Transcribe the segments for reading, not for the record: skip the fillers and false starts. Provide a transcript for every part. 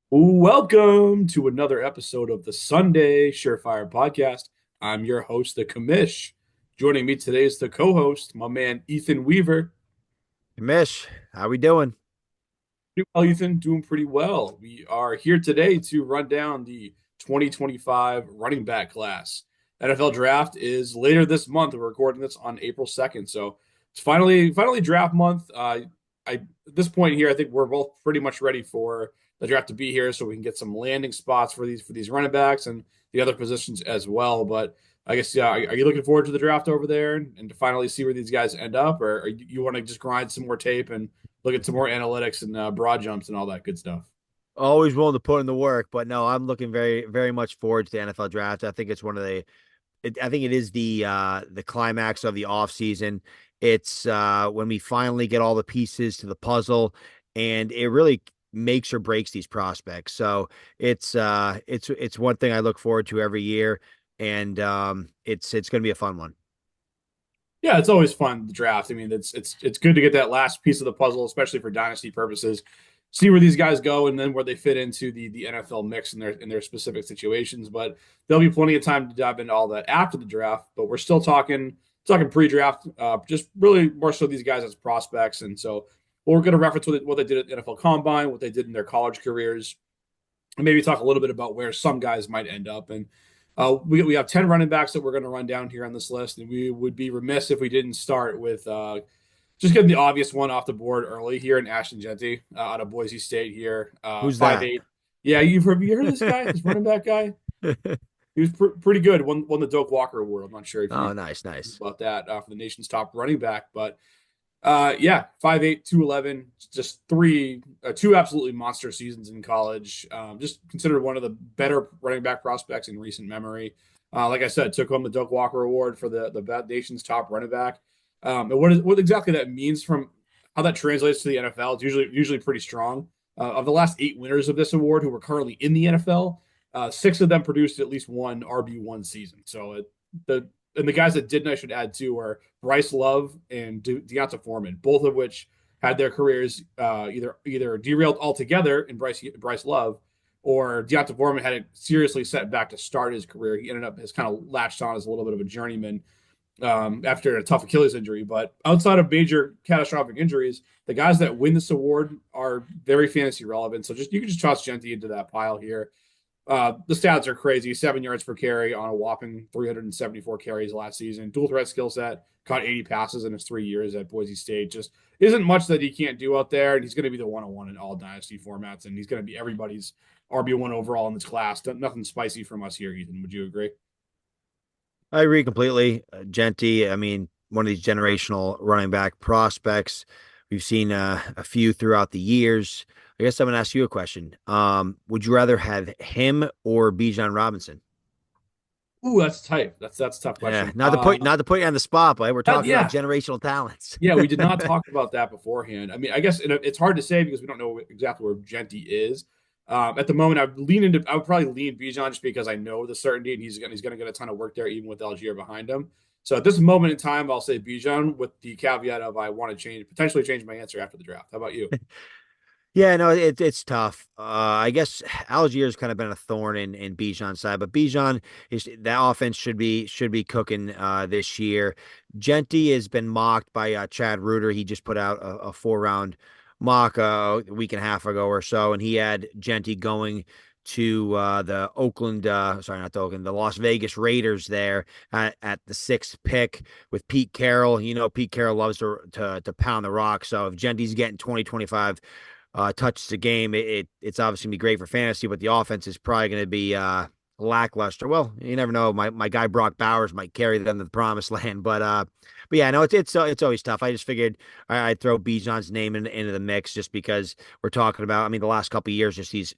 Welcome to another episode of the Sunday Surefire podcast. I'm your host, the Commish. Joining me today is the co-host, my man Ethan Weaver. Mish, how we doing? Doing well, Ethan, doing pretty well. We are here today to run down the 2025 running back class. NFL draft is later this month. We're recording this on April 2nd, so it's finally draft month. At this point here, I think we're both pretty much ready for the draft to be here, so we can get some landing spots for these running backs and the other positions as well. But I guess, yeah, are you looking forward to the draft over there and to finally see where these guys end up, or you want to just grind some more tape and look at some more analytics and broad jumps and all that good stuff? Always willing to put in the work, but no, I'm looking very much forward to the NFL draft. I think it's one of I think it is the climax of the off season. It's when we finally get all the pieces to the puzzle, and it really makes or breaks these prospects. So it's one thing I look forward to every year, and it's going to be a fun one. Yeah, it's always fun the draft. I mean, it's good to get that last piece of the puzzle, especially for dynasty purposes. See where these guys go and then where they fit into the NFL mix in their specific situations. But there'll be plenty of time to dive into all that after the draft. But we're still talking pre-draft, just really more so these guys as prospects. And so we're going to reference what they did at the NFL Combine, what they did in their college careers, and maybe talk a little bit about where some guys might end up. And we have 10 running backs that we're going to run down here on this list. And we would be remiss if we didn't start with just getting the obvious one off the board early here in Ashton Jeanty out of Boise State here. Who's Five that? eight. Yeah, you heard of this guy, this running back guy? He was pretty good. Won the Doak Walker Award. I'm not sure if you Oh, nice, nice. about that for the nation's top running back, but yeah, 5'8", 211, just two absolutely monster seasons in college. Just considered one of the better running back prospects in recent memory. Like I said, took home the Doak Walker Award for the nation's top running back. And what exactly that means from how that translates to the NFL, it's usually pretty strong. Of the last 8 winners of this award who were currently in the NFL, six of them produced at least one RB1 season. So the and the guys that didn't, I should add too, are Bryce Love and Deonta Foreman, both of which had their careers either derailed altogether in Bryce Love, or Deonta Foreman had it seriously set back to start his career. He ended up has kind of latched on as a little bit of a journeyman after a tough Achilles injury. But outside of major catastrophic injuries, the guys that win this award are very fantasy relevant. So you can just toss Jeanty into that pile here. The stats are crazy. 7 yards per carry on a whopping 374 carries last season. Dual threat skill set. Caught 80 passes in his 3 years at Boise State. Just isn't much that he can't do out there. And he's going to be the 101 in all dynasty formats. And he's going to be everybody's RB1 overall in this class. Nothing spicy from us here, Ethan. Would you agree? I agree completely. Genty, I mean, one of these generational running back prospects. We've seen a few throughout the years. I guess I'm going to ask you a question. Would you rather have him or Bijan Robinson? Ooh, that's tight. That's a tough Yeah, question. not to put you on the spot, but we're talking about Yeah, generational talents. yeah. We did not talk about that beforehand. I mean, I guess it's hard to say because we don't know exactly where Jeanty is. At the moment, I would probably lean Bijan just because I know the certainty and he's gonna get a ton of work there, even with Algier behind him. So at this moment in time, I'll say Bijan with the caveat of I want to potentially change my answer after the draft. How about you? Yeah, no, it's tough. I guess Algier's kind of been a thorn in Bijan's side, but Bijan is that offense should be cooking this year. Genty has been mocked by Chad Reuter. He just put out a 4 round mock a week and a half ago or so, and he had Genty going to the Oakland, sorry, not the Oakland, the Las Vegas Raiders there at the sixth pick with Pete Carroll. You know, Pete Carroll loves to pound the rock. So if Genty's getting 20-25 touches a game, it's obviously gonna be great for fantasy, but the offense is probably going to be lackluster. Well, you never know. My guy Brock Bowers might carry them to the promised land, but yeah, no, it's always tough. I just figured I'd throw Bijan's name into the mix just because we're talking about. I mean, the last couple of years, just these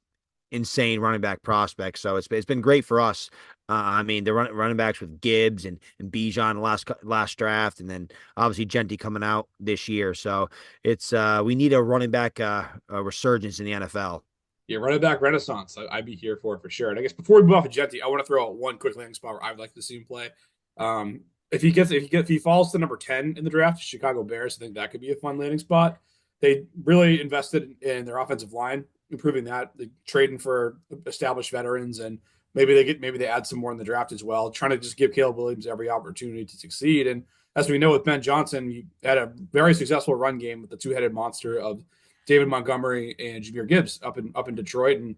insane running back prospects. So it's been great for us. I mean, the running backs with Gibbs and Bijan last draft, and then obviously Genty coming out this year. So it's we need a running back resurgence in the NFL. Yeah, running back renaissance. I'd be here for sure. And I guess before we move off of Jeanty, I want to throw out one quick landing spot where I'd like to see him play. If he falls to number 10 in the draft, Chicago Bears, I think that could be a fun landing spot. They really invested in their offensive line improving that, trading for established veterans, and maybe they add some more in the draft as well, trying to just give Caleb Williams every opportunity to succeed. And as we know with Ben Johnson, he had a very successful run game with the two-headed monster of David Montgomery and Jahmyr Gibbs up in Detroit, and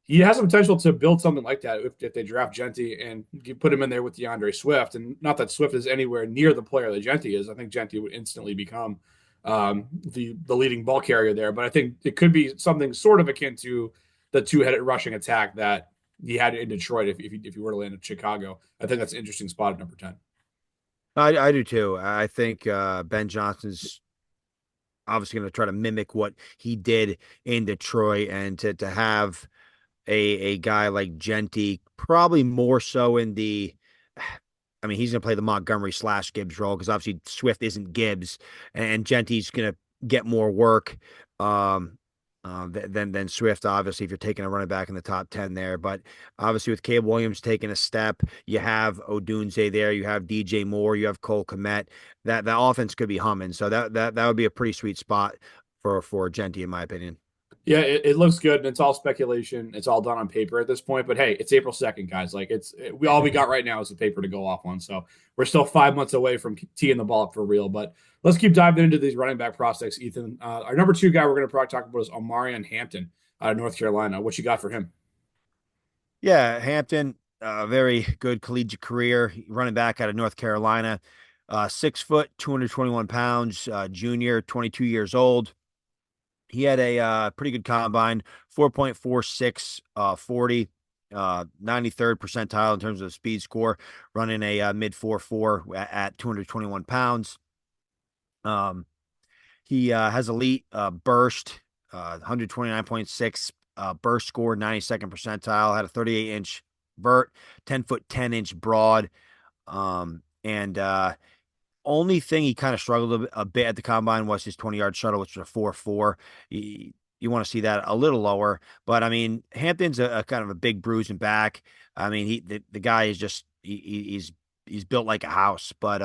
he has the potential to build something like that if they draft Jeanty and put him in there with DeAndre Swift. And not that Swift is anywhere near the player that Jeanty is. I think Jeanty would instantly become the leading ball carrier there. But I think it could be something sort of akin to the two-headed rushing attack that he had in Detroit if you were to land in Chicago. I think that's an interesting spot at number 10. I do too. I think Ben Johnson's obviously going to try to mimic what he did in Detroit, and to have a guy like Jeanty, probably more so in the, I mean, he's going to play the Montgomery / Gibbs role because obviously Swift isn't Gibbs, and Jeanty's going to get more work than Swift, obviously, if you're taking a running back in the top 10 there. But obviously, with Caleb Williams taking a step, you have Odunze there, you have DJ Moore, you have Cole Kmet. That offense could be humming. So that would be a pretty sweet spot for Jeanty, in my opinion. Yeah, it looks good, and it's all speculation. It's all done on paper at this point. But hey, it's April 2nd, guys. Like we got right now is the paper to go off on. So we're still 5 months away from teeing the ball up for real. But let's keep diving into these running back prospects, Ethan. Our number 2 guy we're going to probably talk about is Omarion Hampton out of North Carolina. What you got for him? Yeah, Hampton, very good collegiate career, running back out of North Carolina. 6 foot, 221 pounds, junior, 22 years old. He had a pretty good combine, 4.46 40, 93rd percentile in terms of speed score, running a mid 4.4 at 221 pounds. He has elite burst, 129.6 burst score, 92nd percentile, had a 38-inch vert, 10-foot 10-inch broad. And only thing he kind of struggled a bit at the combine was his 20-yard shuttle, which was a 4.4. You want to see that a little lower, but I mean, Hampton's a kind of a big bruising back. I mean, the guy is just he's built like a house, but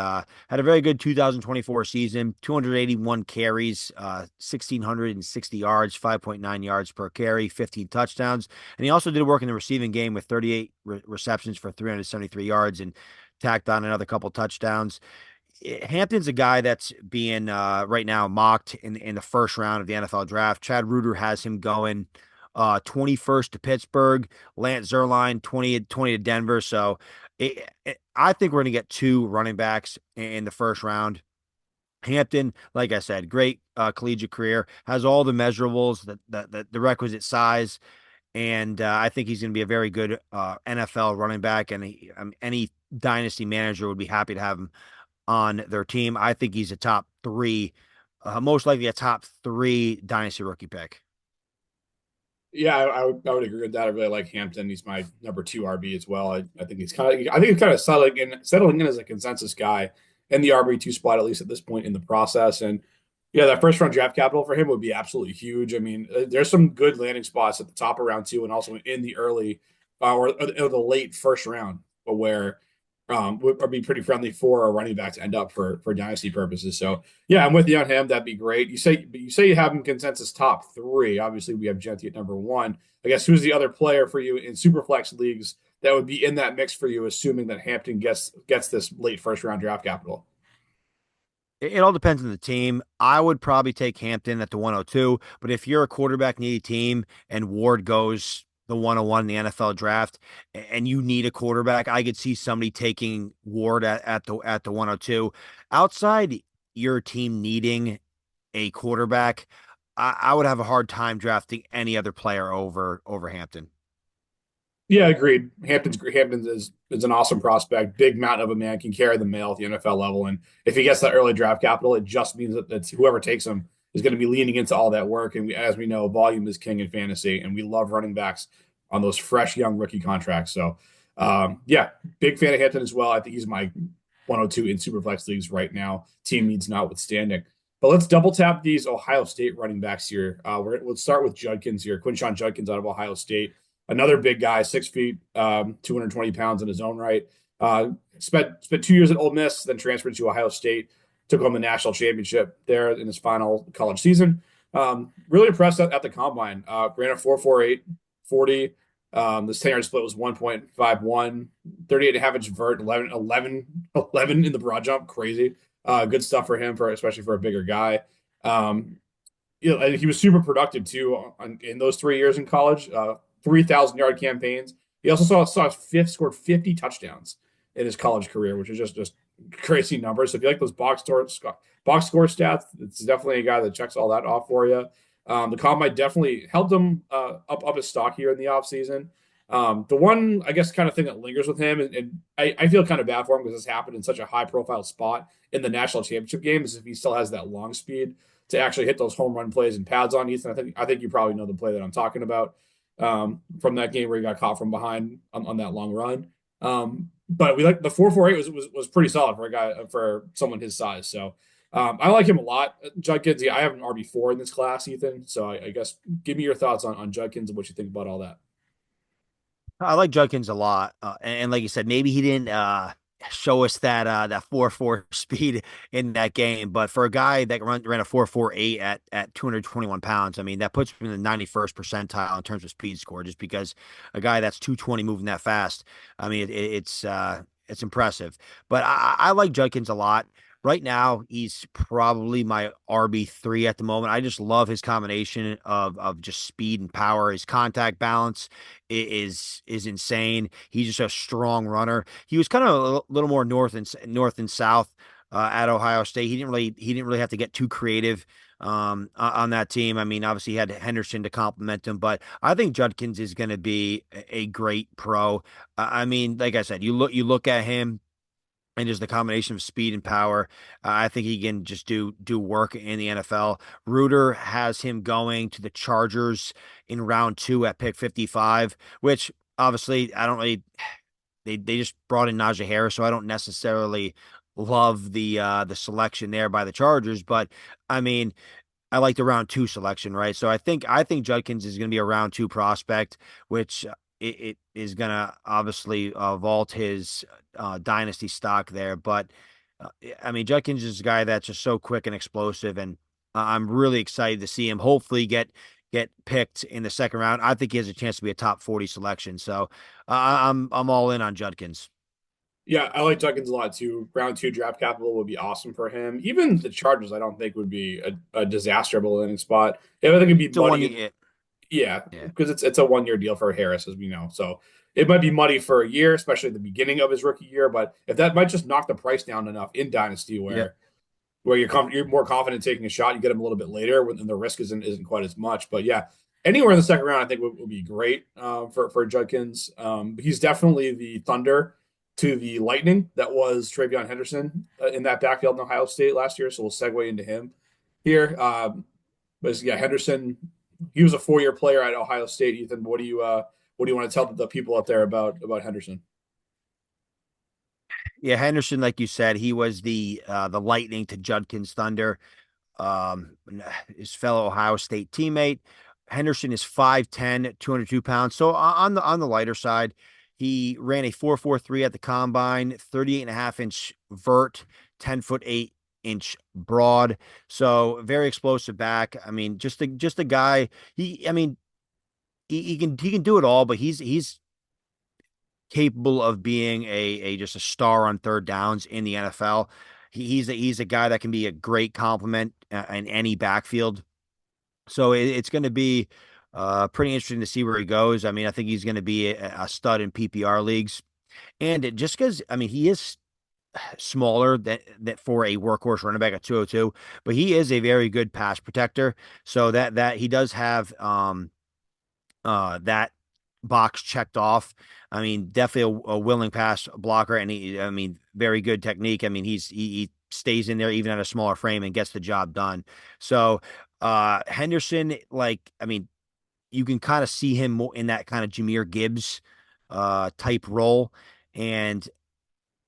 had a very good 2024 season, 281 carries, 1,660 yards, 5.9 yards per carry, 15 touchdowns. And he also did work in the receiving game with 38 receptions for 373 yards and tacked on another couple touchdowns. Hampton's a guy that's being right now mocked in the first round of the NFL draft. Chad Reuter has him going 21st to Pittsburgh, Lance Zierlein 20 to Denver. So I think we're going to get 2 running backs in the first round. Hampton, like I said, great collegiate career, has all the measurables, the requisite size, and I think he's going to be a very good NFL running back, and any dynasty manager would be happy to have him on their team. I think he's a top 3, most likely a top 3 dynasty rookie pick. Yeah, I would agree with that. I really like Hampton. He's my number 2 RB as well. I think he's kind of settling in as a consensus guy in the RB2 spot, at least at this point in the process. And yeah, that first round draft capital for him would be absolutely huge. I mean, there's some good landing spots at the top of round 2 and also in the early or the late first round, where would be pretty friendly for a running back to end up for dynasty purposes. So yeah, I'm with you on him. That'd be great. You say you have him consensus top 3. Obviously, we have Jeanty at number 1. I guess who's the other player for you in Superflex leagues that would be in that mix for you, assuming that Hampton gets this late first round draft capital? It all depends on the team. I would probably take Hampton at the 102, but if you're a quarterback needy team and Ward goes the 101 in the NFL draft and you need a quarterback, I could see somebody taking Ward at the 102. Outside your team needing a quarterback, I would have a hard time drafting any other player over Hampton. Yeah, agreed. Hampton is an awesome prospect, big mountain of a man, can carry the mail at the NFL level. And if he gets that early draft capital, it just means that whoever takes him is going to be leaning into all that work. And as we know, volume is king in fantasy, and we love running backs on those fresh young rookie contracts. So yeah, big fan of Hampton as well. I think he's my 102 in Superflex leagues right now, team needs notwithstanding. But let's double tap these Ohio State running backs here. Let's start with Judkins here, Quinshon Judkins out of Ohio State. Another big guy, 6 feet, 220 pounds in his own right. Spent 2 years at Ole Miss, then transferred to Ohio State, took home the national championship there in his final college season. Really impressed at the combine. Ran a 4.48 40. This 10-yard split was 1.51, 38 and a half inch vert, 11 in the broad jump. Crazy. Good stuff for him, especially for a bigger guy. Um, and he was super productive too in those 3 years in college. 3,000-yard campaigns. He also saw fifth scored 50 touchdowns in his college career, which is just crazy numbers. So if you like those box score stats, it's definitely a guy that checks all that off for you. The combine definitely helped him up his stock here in the offseason. The one, I guess, kind of thing that lingers with him, and I feel kind of bad for him because this happened in such a high profile spot in the national championship game, is if he still has that long speed to actually hit those home run plays and pads on Ethan. I think you probably know the play that I'm talking about from that game where he got caught from behind on that long run. But we like the 4.48 was pretty solid for a guy for someone his size. So I like him a lot. Judkins, yeah, I have an RB4 in this class, Ethan. So I guess give me your thoughts on Judkins and what you think about all that. I like Judkins a lot, and like you said, maybe he didn't show us that 4.4 speed in that game, but for a guy that ran a 4.48 at 221 pounds, I mean that puts him in the 91st percentile in terms of speed score. Just because a guy that's 220 moving that fast, I mean it's impressive. But I like Judkins a lot. Right now, he's probably my RB3 at the moment. I just love his combination of just speed and power. His contact balance is insane. He's just a strong runner. He was kind of a little more north and south at Ohio State. He didn't really have to get too creative on that team. I mean, obviously he had Henderson to complement him, but I think Judkins is going to be a great pro. I mean, like I said, you look at him and just the combination of speed and power. I think he can just do work in the NFL. Reuter has him going to the Chargers in round 2 at pick 55, which obviously I don't really. They just brought in Najee Harris, so I don't necessarily love the selection there by the Chargers, but I mean I like the round 2 selection, right? So I think Judkins is going to be a round 2 prospect, which it is going to obviously vault his dynasty stock there. But I mean, Judkins is a guy that's just so quick and explosive, and I'm really excited to see him hopefully get picked in the second round. I think he has a chance to be a top 40 selection. So I'm all in on Judkins. Yeah, I like Judkins a lot too. Round 2 draft capital would be awesome for him. Even the Chargers, I don't think would be a disaster landing spot. Yeah, I think it'd be So one, muddy. yeah, Yeah, yeah. because it's a 1 year deal for Harris, as we know. So it might be muddy for a year, especially at the beginning of his rookie year. But if that might just knock the price down enough in Dynasty, Yep. where you're more confident taking a shot, you get him a little bit later when the risk isn't quite as much. But yeah, anywhere in the second round, I think would be great for Judkins. He's definitely the Thunder to the Lightning that was TreVeyon Henderson in that backfield in Ohio State last year. So we'll segue into him here. But yeah, Henderson, he was a 4 year player at Ohio State. Ethan, what do you want to tell the people out there about Henderson? Yeah, Henderson, like you said, he was the Lightning to Judkins Thunder. His fellow Ohio State teammate. Henderson is 5'10", 202 pounds. So on the lighter side, he ran a 4.43 at the combine, 38 and a half inch vert, 10 foot 8 inch broad. So very explosive back. I mean, just a guy. I mean, he can do it all, but he's capable of being a just a star on third downs in the NFL. He's a guy that can be a great complement in any backfield. So it's going to be pretty interesting to see where he goes. I mean, I think he's going to be a stud in PPR leagues, and just because I mean he is smaller that for a workhorse running back at 202, but he is a very good pass protector. So that he does have that box checked off. I mean, definitely a willing pass blocker, and I mean, very good technique. I mean, he stays in there even at a smaller frame and gets the job done. So, Henderson, like, I mean, you can kind of see him more in that kind of Jahmyr Gibbs, type role, and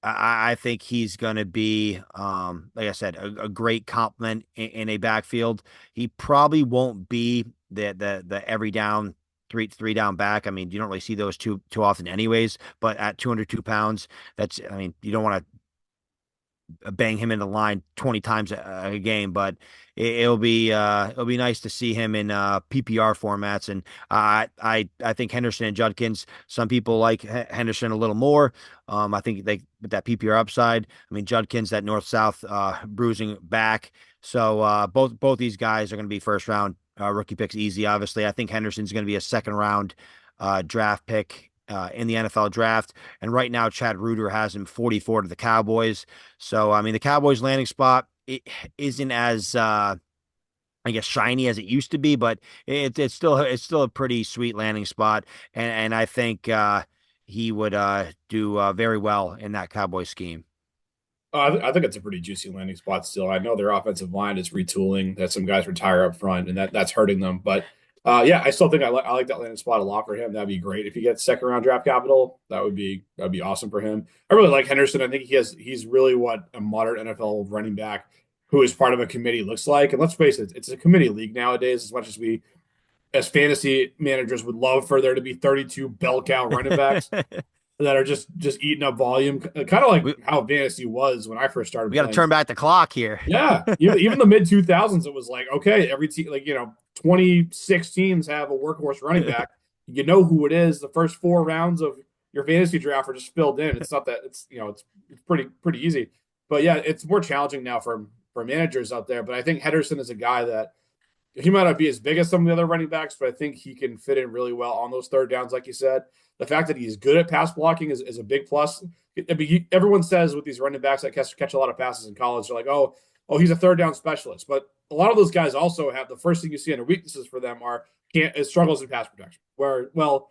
I think he's going to be, like I said, a great complement in a backfield. He probably won't be the every down three down back. I mean, you don't really see those too often, anyways. But at 202 pounds, I mean, you don't want to bang him in the line 20 times a game, but it'll be nice to see him in PPR formats. And I think Henderson and Judkins, some people like Henderson a little more. I think they with that PPR upside. I mean, Judkins that north south bruising back. So both these guys are going to be first round rookie picks easy. Obviously, I think Henderson's going to be a second round draft pick in the NFL draft. And right now, Chad Reuter has him 44 to the Cowboys. So, I mean, the Cowboys landing spot it isn't as, I guess, shiny as it used to be, but it's still a pretty sweet landing spot. And I think he would do very well in that Cowboy scheme. I think it's a pretty juicy landing spot still. I know their offensive line is retooling, that some guys retire up front, and that's hurting them. But yeah, I still think I like that landing spot a lot for him. That'd be great if he gets second round draft capital. That'd be awesome for him. I really like Henderson. I think he's really what a modern NFL running back who is part of a committee looks like. And let's face it, it's a committee league nowadays. As much as we as fantasy managers would love for there to be 32 bell cow running backs that are just eating up volume, kind of like we how fantasy was when I first we started got to playing. turn back the clock here. Yeah, even the mid 2000s, it was like okay, every team 26 teams have a workhorse running back. You know who it is. The first 4 rounds of your fantasy draft are just filled in. It's not that it's pretty easy, but yeah, it's more challenging now for managers out there. But I think Henderson is a guy that he might not be as big as some of the other running backs, but I think he can fit in really well on those third downs, like you said. The fact that he's good at pass blocking is a big plus. I mean, everyone says with these running backs that catch a lot of passes in college, they're like, he's a third down specialist. But a lot of those guys also have the first thing you see under weaknesses for them are struggles in pass protection. Where, well,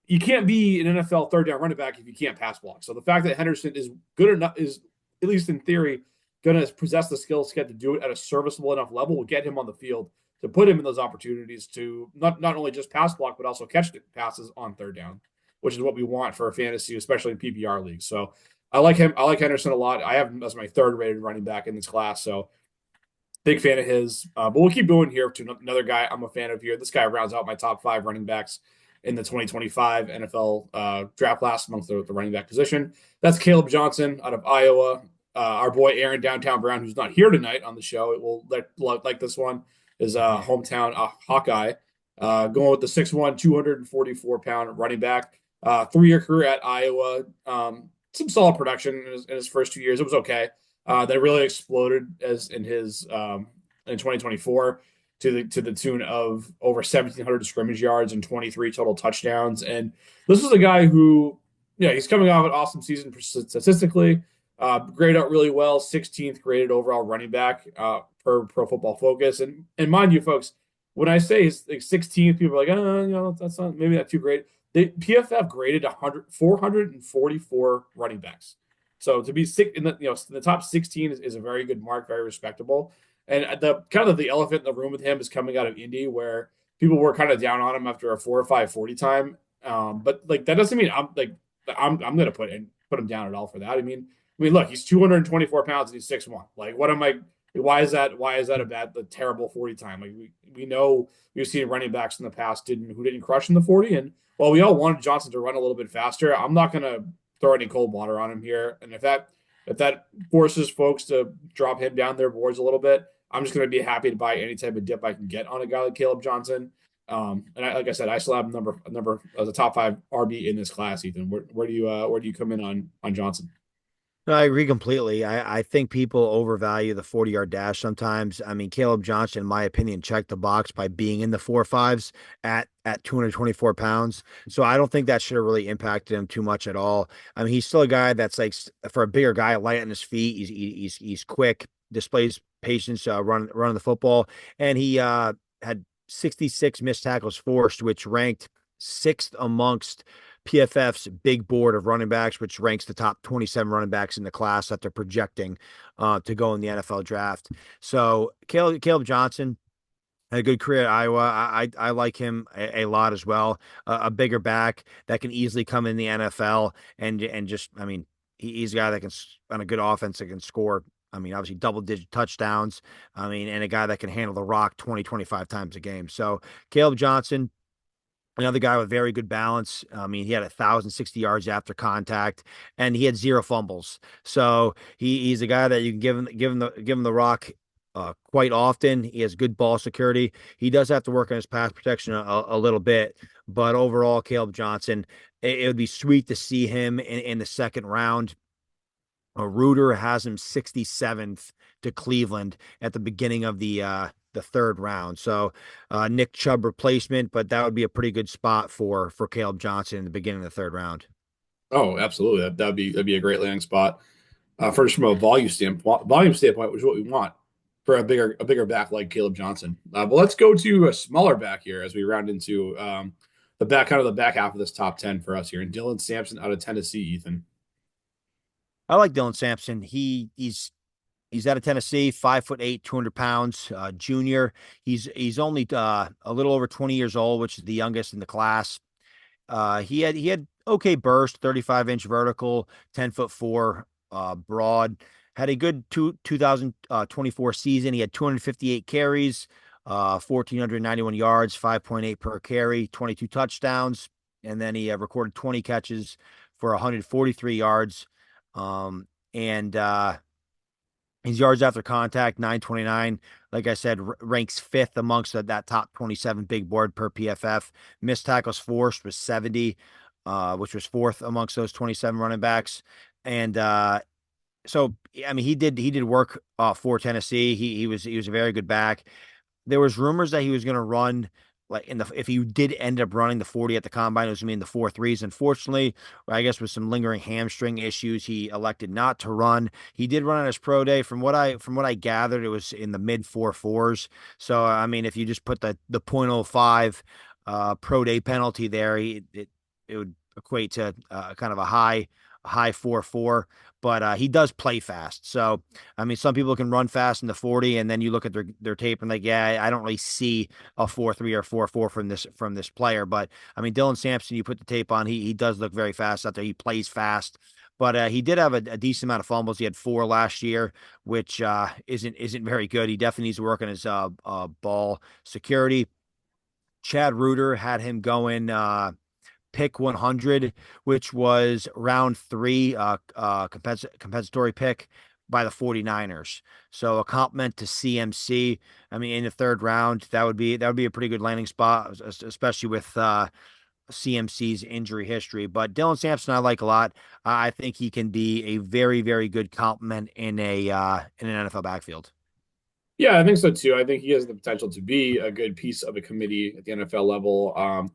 you can't be an NFL third down running back if you can't pass block. So the fact that Henderson is good enough is, at least in theory, going to possess the skill set to do it at a serviceable enough level will get him on the field to put him in those opportunities to not only just pass block, but also catch passes on third down, which is what we want for a fantasy, especially in PPR leagues. So I like him. I like Henderson a lot. I have him as my third rated running back in this class. So big fan of his. But we'll keep going here to another guy I'm a fan of here. This guy rounds out my top 5 running backs in the 2025 NFL draft class amongst the running back position. That's Kaleb Johnson out of Iowa. Our boy Aaron Downtown Brown, who's not here tonight on the show, it will like this one, is a hometown Hawkeye. Going with the 6'1", 244-pound running back. 3-year career at Iowa. Some solid production in his first 2 years. It was okay. That really exploded as in his in 2024 to the tune of over 1,700 scrimmage yards and 23 total touchdowns. And this is a guy who, he's coming off an awesome season statistically. Graded out really well, 16th graded overall running back per Pro Football Focus. And mind you, folks, when I say he's like 16th, people are like, that's not maybe not too great. PFF graded 444 running backs. So to be in the top 16 is a very good mark, very respectable. And the kind of the elephant in the room with him is coming out of Indy, where people were kind of down on him after a 4 or 5 40 time. But like that doesn't mean I'm going to put him down at all for that. I mean, look, he's 224 pounds and he's 6'1". Like, what am I? Why is that a terrible 40 time? Like, we know we've seen running backs in the past who didn't crush in the 40. And while we all wanted Johnson to run a little bit faster, I'm not going to throw any cold water on him here. And if that forces folks to drop him down their boards a little bit, I'm just going to be happy to buy any type of dip I can get on a guy like Kaleb Johnson. Like I said, I still have number as a top 5 RB in this class. Ethan, where do you come in on Johnson? No, I agree completely. I think people overvalue the 40-yard dash sometimes. I mean, Kaleb Johnson, in my opinion, checked the box by being in the 4.5s at 224 pounds. So I don't think that should have really impacted him too much at all. I mean, he's still a guy that's like, for a bigger guy, light on his feet. He's quick, displays patience, running the football, and he had 66 missed tackles forced, which ranked 6th amongst PFF's big board of running backs, which ranks the top 27 running backs in the class that they're projecting to go in the NFL draft. So Kaleb Johnson had a good career at Iowa. I like him a lot as well. A bigger back that can easily come in the NFL and just, I mean, he's a guy that can, on a good offense, that can score. I mean, obviously double-digit touchdowns. I mean, and a guy that can handle the rock 20, 25 times a game. So Kaleb Johnson, Another guy with very good balance. I mean, he had 1,060 yards after contact, and he had 0 fumbles. So he's a guy that you can give him the rock quite often. He has good ball security. He does have to work on his pass protection a little bit, but overall, Kaleb Johnson, it would be sweet to see him in the second round. Reuter has him 67th to Cleveland at the beginning of the third round. So Nick Chubb replacement, but that would be a pretty good spot for Kaleb Johnson in the beginning of the third round. Oh, absolutely. That'd be a great landing spot. For just from a volume standpoint, which is what we want for a bigger back like Kaleb Johnson. But let's go to a smaller back here as we round into the back half of this top 10 for us here. And Dylan Sampson out of Tennessee, Ethan. I like Dylan Sampson. He's out of Tennessee, 5'8", 200 pounds, junior. He's only a little over 20 years old, which is the youngest in the class. He had okay burst, 35-inch vertical, 10'4", broad. Had a good 2024 season. He had 258 carries, 1,491 yards, 5.8 per carry, 22 touchdowns, and then he recorded 20 catches for 143 yards. And his yards after contact, 929. Like I said, ranks fifth amongst that top 27 big board per PFF. Missed tackles forced was 70, which was fourth amongst those 27 running backs. And so, I mean, he did work for Tennessee. He was a very good back. There was rumors that he was going to run like if he did end up running the 40 at the combine, it was going to be in the 4.3s. Unfortunately, I guess with some lingering hamstring issues, he elected not to run. He did run on his pro day. From what I gathered, it was in the mid 4.4s. So I mean, if you just put the .05 pro day penalty there, it would equate to kind of a high 4.4. But he does play fast. So I mean, some people can run fast in the 40, and then you look at their tape and like, yeah, I don't really see a 4.3 or 4.4 from this player. But I mean, Dylan Sampson, you put the tape on, he does look very fast out there. He plays fast. But he did have a decent amount of fumbles. He had 4 last year, which isn't very good. He definitely needs to work on his ball security. Chad Reuter had him going pick 100, which was round 3, compensatory pick by the 49ers. So a compliment to CMC. I mean, in the third round, that would be a pretty good landing spot, especially with CMC's injury history. But Dylan Sampson, I like a lot. I think he can be a very, very good compliment in an NFL backfield. Yeah, I think so too. I think he has the potential to be a good piece of a committee at the NFL level.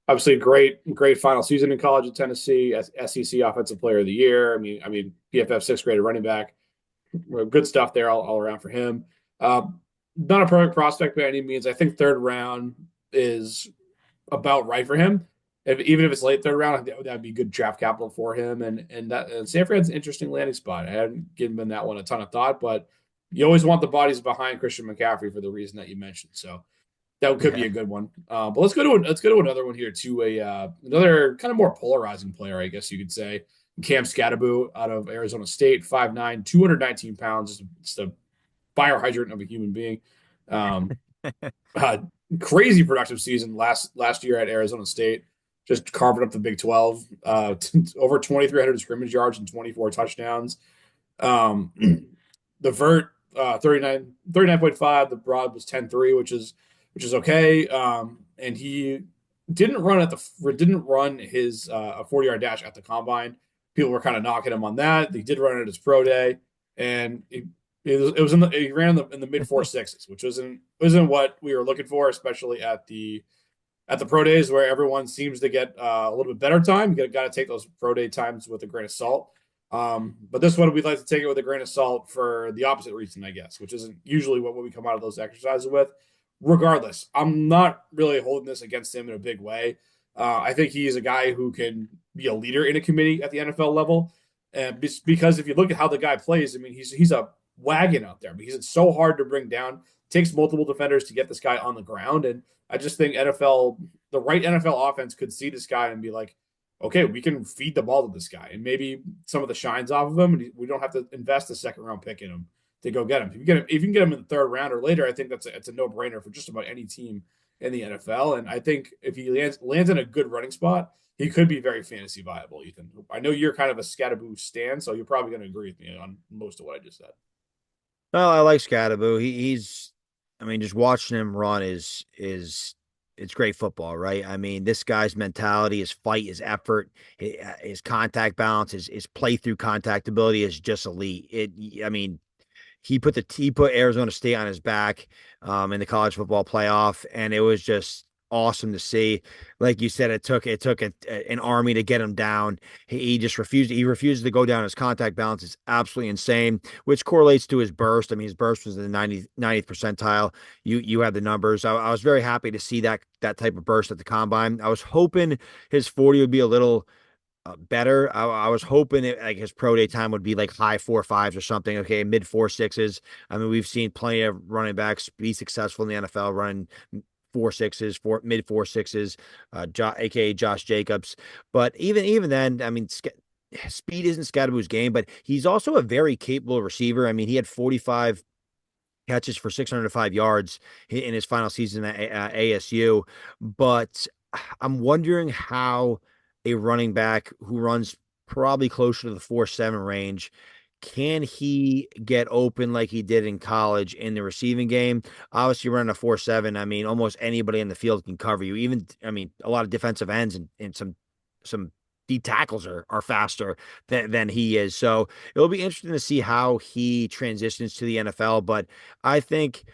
Obviously, great final season in college at Tennessee, SEC Offensive Player of the Year. I mean, PFF sixth grade running back. Good stuff there all around for him. Not a perfect prospect by any means. I think third round is about right for him. Even if it's late third round, I think that'd be good draft capital for him. And Sanford's an interesting landing spot. I hadn't given that one a ton of thought, but you always want the bodies behind Christian McCaffrey for the reason that you mentioned. So that could be Yeah. a good one. But let's go to another one here too. Another kind of more polarizing player, I guess you could say. Cam Skattebo out of Arizona State, 5'9", 219 pounds, just a fire hydrant of a human being. Um, uh, Crazy productive season last year at Arizona State, just carving up the Big 12. Over 2,300 scrimmage yards and 24 touchdowns. Um, the vert 39.5. The broad was 10.3, which is okay. And he didn't run his a 40-yard dash at the combine. People were kind of knocking him on that. He did run it at his pro day, and he ran in the mid 4.6s, which wasn't what we were looking for, especially at the pro days where everyone seems to get a little bit better time. You got to take those pro day times with a grain of salt. But this one we'd like to take it with a grain of salt for the opposite reason, I guess, which isn't usually what we come out of those exercises with. Regardless, I'm not really holding this against him in a big way. I think he's a guy who can be a leader in a committee at the NFL level. And because if you look at how the guy plays, I mean, he's a wagon out there because it's so hard to bring down. It takes multiple defenders to get this guy on the ground. And I just think the right NFL offense could see this guy and be like, okay, we can feed the ball to this guy, and maybe some of the shines off of him, and we don't have to invest a second round pick in him to go get him. If you can get him in the third round or later, I think it's a no brainer for just about any team in the NFL. And I think if he lands in a good running spot, he could be very fantasy viable, Ethan. I know you're kind of a Skattebo stan, so you're probably going to agree with me on most of what I just said. No, I like Skattebo. I mean, just watching him run it's great football, right? I mean, this guy's mentality, his fight, his effort, his contact balance, his play through contact ability is just elite. I mean, he put Arizona State on his back in the college football playoff, and it was just awesome to see. Like you said, it took an army to get him down. He just refused. He refuses to go down. His contact balance is absolutely insane, which correlates to his burst. I mean, his burst was in the 90th percentile. You had the numbers. I was very happy to see that type of burst at the combine. I was hoping his 40 would be a little better. I was hoping like his pro day time would be like high 4.5s or something. Okay, mid 4.6s. I mean, we've seen plenty of running backs be successful in the NFL running 4.6s, mid 4.6s, aka Josh Jacobs. But even then, I mean, speed isn't Skattebo's game, but he's also a very capable receiver. I mean, he had 45 catches for 605 yards in his final season at ASU. But I'm wondering how a running back who runs probably closer to the 4.7 range can he get open like he did in college in the receiving game? Obviously, running a 4.7, I mean, almost anybody in the field can cover you. Even, I mean, a lot of defensive ends and some D tackles are faster than he is. So it'll be interesting to see how he transitions to the NFL. But I think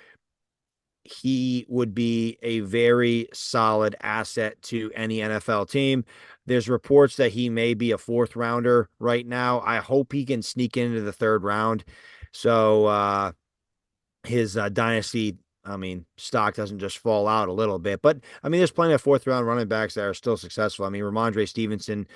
he would be a very solid asset to any NFL team. There's reports that he may be a fourth rounder right now. I hope he can sneak into the third round. So his dynasty, I mean, stock doesn't just fall out a little bit. But I mean, there's plenty of fourth round running backs that are still successful. I mean, Ramondre Stevenson,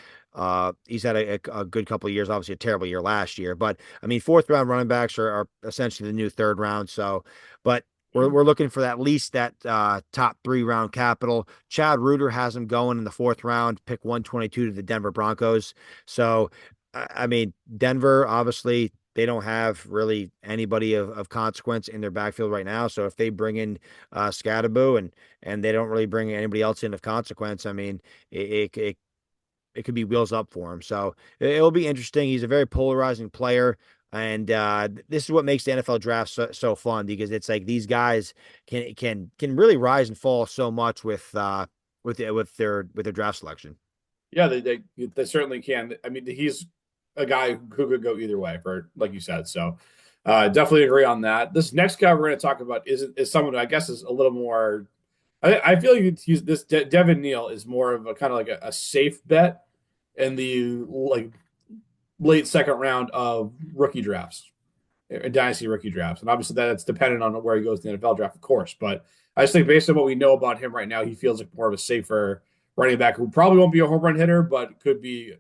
he's had a good couple of years, obviously a terrible year last year. But I mean, fourth round running backs are essentially the new third round. So, but we're looking for at least that top 3 round capital. Chad Reuter has him going in the fourth round, pick 122 to the Denver Broncos. So, I mean, Denver obviously they don't have really anybody of consequence in their backfield right now. So if they bring in Skattebo and they don't really bring anybody else in of consequence, I mean, it could be wheels up for him. So it'll be interesting. He's a very polarizing player. And this is what makes the NFL draft so fun because it's like these guys can really rise and fall so much with their draft selection. Yeah, they certainly can. I mean, he's a guy who could go either way, for like you said. So definitely agree on that. This next guy we're going to talk about is someone who I guess is a little more. I feel like he's this Devin Neal is more of a kind of like a safe bet in the like late second round of rookie drafts, dynasty rookie drafts, and obviously that's dependent on where he goes in the NFL draft, of course. But I just think based on what we know about him right now, he feels like more of a safer running back who probably won't be a home run hitter, but could be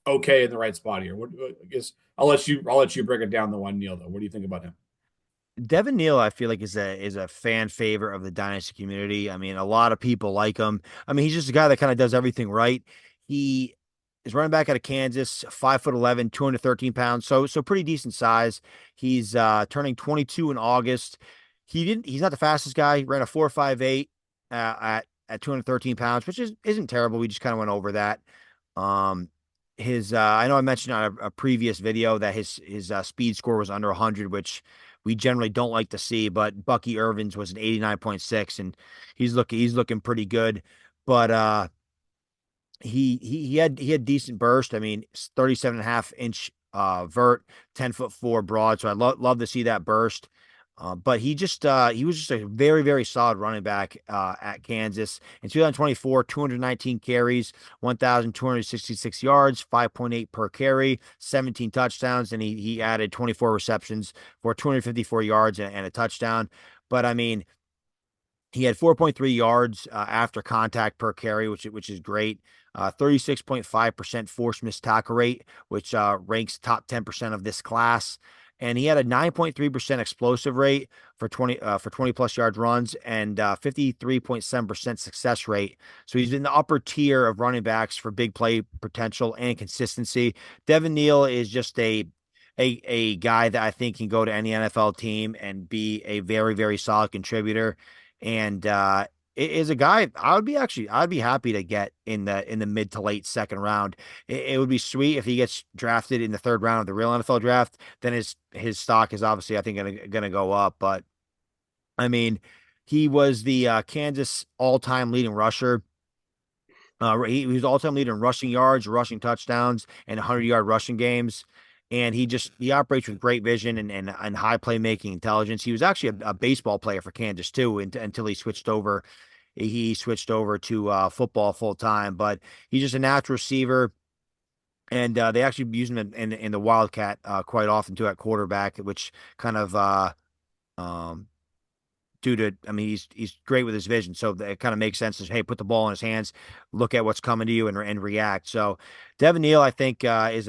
okay in the right spot here. I guess I'll let you break it down the one Neil though. What do you think about him? Devin Neal, I feel like is a fan favorite of the dynasty community. I mean, a lot of people like him. I mean, he's just a guy that kind of does everything right. He is running back out of Kansas, 5'11", 213 pounds, so pretty decent size. He's turning 22 in August. He's not the fastest guy. He ran a 4.58 at 213 pounds, which isn't terrible. We just kind of went over that. Um, his I know I mentioned on a previous video that his speed score was under 100, which we generally don't like to see, but Bucky Irvin's was an 89.6 and he's looking pretty good. But he had decent burst. I mean, 37.5 inch vert, 10'4" broad. So I love to see that burst. But he was just a very, very solid running back at Kansas. In 2024, 219 carries, 1,266 yards, 5.8 per carry, 17 touchdowns, and he added 24 receptions for 254 yards and a touchdown. But I mean, he had 4.3 yards after contact per carry, which is great. 36.5% force missed tackle rate, which ranks top 10% of this class. And he had a 9.3% explosive rate for 20 plus yard runs and 53.7% success rate. So he's in the upper tier of running backs for big play potential and consistency. Devin Neal is just a guy that I think can go to any NFL team and be a very, very solid contributor. And is a guy I'd be happy to get in the mid to late second round. It would be sweet if he gets drafted in the third round of the real NFL draft. Then his stock is obviously, I think, gonna go up. But I mean, he was the Kansas all-time leading rusher. He was all-time leader in rushing yards, rushing touchdowns, and 100-yard rushing games. And he operates with great vision and high playmaking intelligence. He was actually a baseball player for Kansas too, until he switched over. He switched over to football full time. But he's just a natural receiver, and they actually use him in the Wildcat quite often too at quarterback, which kind of um, due to, I mean, he's great with his vision, so it kind of makes sense. Hey, put the ball in his hands, look at what's coming to you, and react. So Devin Neal, I think, is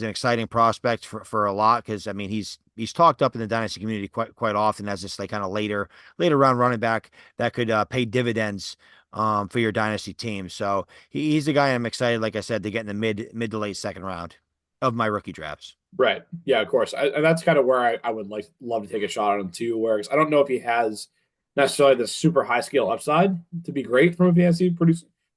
an exciting prospect for a lot, because I mean he's talked up in the dynasty community quite often as this like kind of later round running back that could pay dividends for your dynasty team. So he's a guy I'm excited, like I said, to get in the mid to late second round of my rookie drafts. Right. Yeah, of course. And that's kind of where I would love to take a shot on him too. Whereas I don't know if he has necessarily the super high scale upside to be great from a fantasy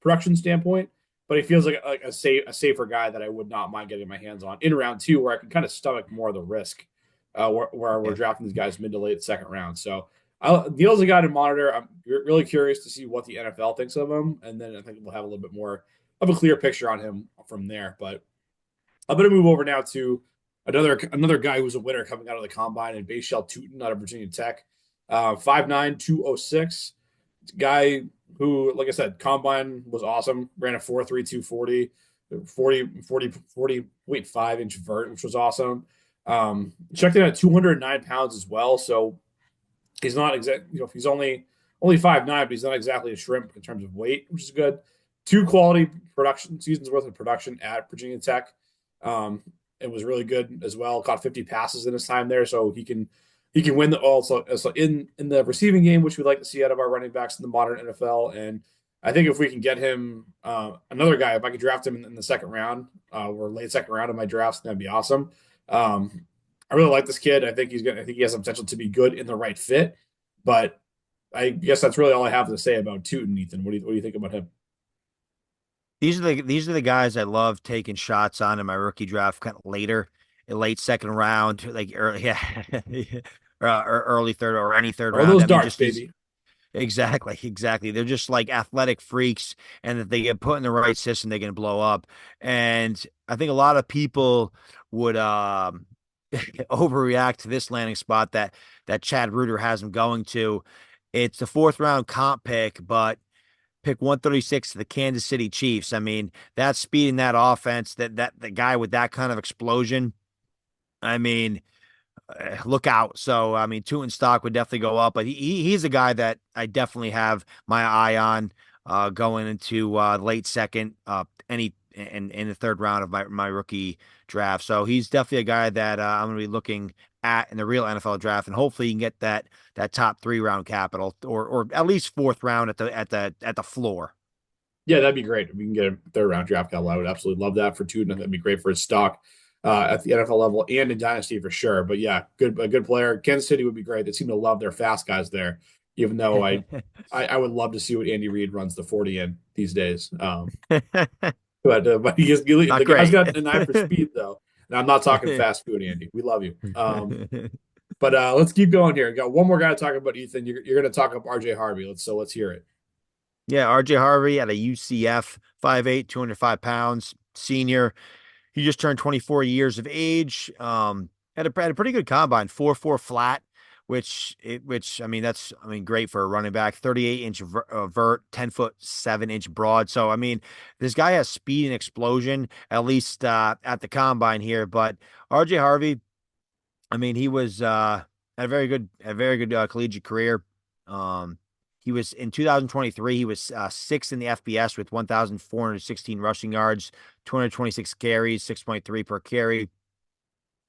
production standpoint, but he feels like a safer guy that I would not mind getting my hands on in round two, where I can kind of stomach more of the risk, where we're Yeah. drafting these guys mid to late second round. So Neal's a guy to monitor. I'm really curious to see what the NFL thinks of him, and then I think we'll have a little bit more of a clear picture on him from there. But I'm going to move over now to another guy who's a winner coming out of the combine, and Bhayshul Tuten out of Virginia Tech, 5'9", 206. Guy who, like I said, combine was awesome. Ran a 4.3, 240, 40.5 inch vert, which was awesome. Checked in at 209 pounds as well. So he's not he's only 5'9", but he's not exactly a shrimp in terms of weight, which is good. Two quality production seasons worth of production at Virginia Tech. Um, it was really good as well. Caught 50 passes in his time there, so he can win the also in the receiving game, which we like to see out of our running backs in the modern NFL. And I think if we can get him another guy, if I could draft him in the second round or late second round of my drafts, that'd be awesome. I really like this kid. I think he has the potential to be good in the right fit. But I guess that's really all I have to say about Tootin, Ethan. What do you think about him? These are the guys I love taking shots on in my rookie draft, kind of later, late second round, like early, yeah, or early third or any third Throw round. those I mean, darts, just these baby. exactly. They're just like athletic freaks, and if they get put in the right system, they're gonna blow up. And I think a lot of people would overreact to this landing spot that Chad Reuter has him going to. It's the fourth round comp pick, but pick 136 to the Kansas City Chiefs. I mean, that speed in that offense, that the guy with that kind of explosion. I mean, look out. So, I mean, Tootin stock would definitely go up, but he's a guy that I definitely have my eye on going into late second, any in the third round of my rookie draft. So he's definitely a guy that I'm going to be looking at in the real NFL draft, and hopefully you can get that top 3 round capital, or at least fourth round at the floor. Yeah, that'd be great. If we can get a third round draft capital, I would absolutely love that for Tootin. That'd be great for his stock at the NFL level and in Dynasty for sure. But yeah, a good player. Kansas City would be great. They seem to love their fast guys there, even though I would love to see what Andy Reid runs the 40 in these days. But Not the guy's great. got an eye for speed though. And I'm not talking fast food, Andy. We love you. But let's keep going here. Got one more guy to talk about, Ethan. You're going to talk up RJ Harvey. Let's hear it. Yeah, RJ Harvey at a UCF, 5'8", 205 pounds, senior. He just turned 24 years of age. Had a pretty good combine, 4.4 flat, which I mean great for a running back. 38-inch vert, 10-foot 7-inch broad. So I mean, this guy has speed and explosion, at least at the combine here. But RJ Harvey, I mean, he was had a very good collegiate career. Um, he was in 2023. He was sixth in the FBS with 1,416 rushing yards, 226 carries, 6.3 per carry,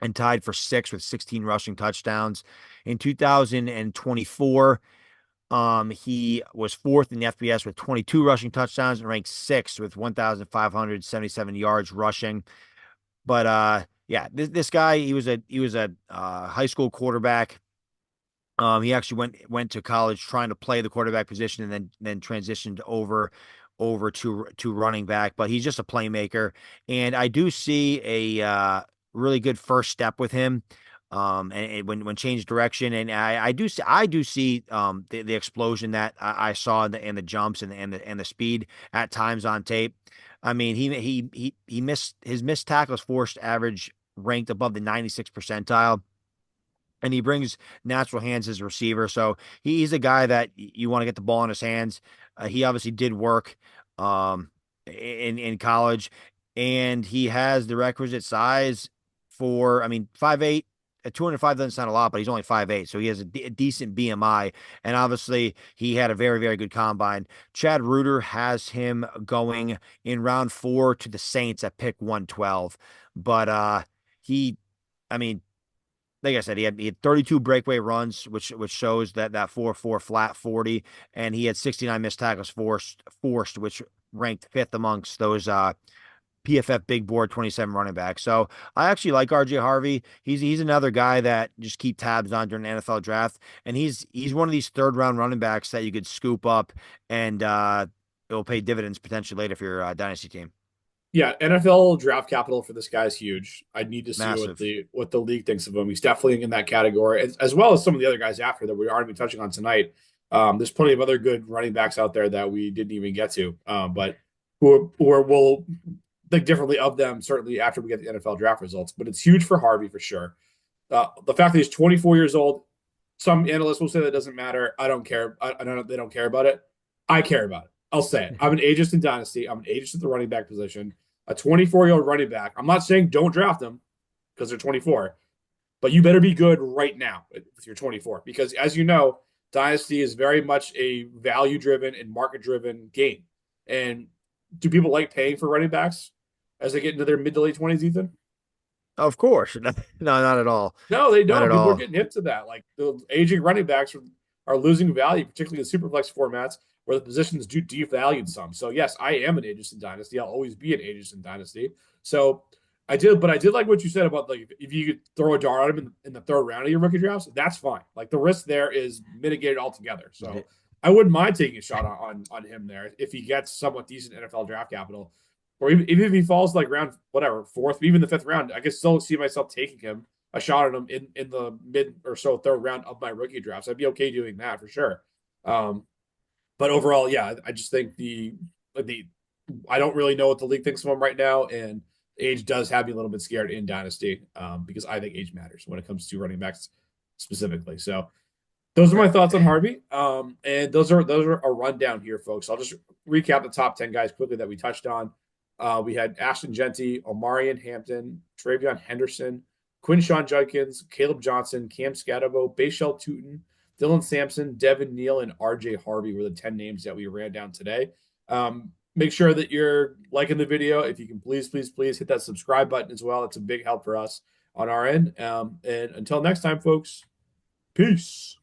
and tied for sixth with 16 rushing touchdowns. In 2024, he was fourth in the FBS with 22 rushing touchdowns and ranked sixth with 1,577 yards rushing. But yeah, this guy, he was a high school quarterback He actually went to college trying to play the quarterback position and then transitioned over to running back. But he's just a playmaker, and I do see a really good first step with him. And when change direction, and I do see the explosion that I saw in the jumps and the speed at times on tape. I mean, he missed his missed tackles forced average ranked above the 96th percentile, and he brings natural hands as a receiver. So he's a guy that you want to get the ball in his hands. He obviously did work um, in college, and he has the requisite size for. I mean, 5'8". At 205 doesn't sound a lot, but he's only 5'8", so he has a decent BMI, and obviously he had a very, very good combine. Chad Reuter has him going in round 4 to the Saints at pick 112, but he, I mean, like I said, he had 32 breakaway runs, which shows that 4.4 flat 40, and he had 69 missed tackles forced, which ranked fifth amongst those PFF big board 27 running backs. So I actually like RJ Harvey. He's another guy that just keep tabs on during the NFL draft, and he's one of these third round running backs that you could scoop up, and it'll pay dividends potentially later for your dynasty team. Yeah, NFL draft capital for this guy is huge. I need to see Massive. what the league thinks of him. He's definitely in that category, as well as some of the other guys after that we aren't even touching on tonight. There's plenty of other good running backs out there that we didn't even get to, but who will think differently of them certainly after we get the NFL draft results. But it's huge for Harvey for sure. The fact that he's 24 years old, some analysts will say that doesn't matter. I don't care. I don't. They don't care about it. I care about it. I'll say it. I'm an ageist in Dynasty. I'm an ageist at the running back position. A 24-year-old running back. I'm not saying don't draft them because they're 24, but you better be good right now if you're 24. Because as you know, Dynasty is very much a value-driven and market-driven game. And do people like paying for running backs as they get into their mid to late 20s, Ethan? Of course. No, not at all. No, they Not don't. at People are all. getting hip to that. Like the aging running backs are losing value, particularly in superflex formats where the positions do devalued some. So yes, I am an ageist in Dynasty. I'll always be an ageist in Dynasty. So I did like what you said about like if you could throw a dart at him in the third round of your rookie drafts, that's fine. Like the risk there is mitigated altogether. So I wouldn't mind taking a shot on him there if he gets somewhat decent NFL draft capital. Or even if he falls like round whatever, fourth, even the fifth round, I can still see myself taking him a shot at him in the mid or so third round of my rookie drafts. I'd be okay doing that for sure. Um, but overall, yeah, I just think the I don't really know what the league thinks of him right now, and age does have me a little bit scared in Dynasty because I think age matters when it comes to running backs specifically. So those are my thoughts on Harvey, and those are a rundown here, folks. I'll just recap the top 10 guys quickly that we touched on. We had Ashton Jeanty, Omarion Hampton, TreVeyon Henderson, Quinshon Judkins, Kaleb Johnson, Cam Skattebo, Bhayshul Tuten, Dylan Sampson, Devin Neal, and RJ Harvey were the 10 names that we ran down today. Make sure that you're liking the video. If you can please hit that subscribe button as well. It's a big help for us on our end. And until next time, folks, peace.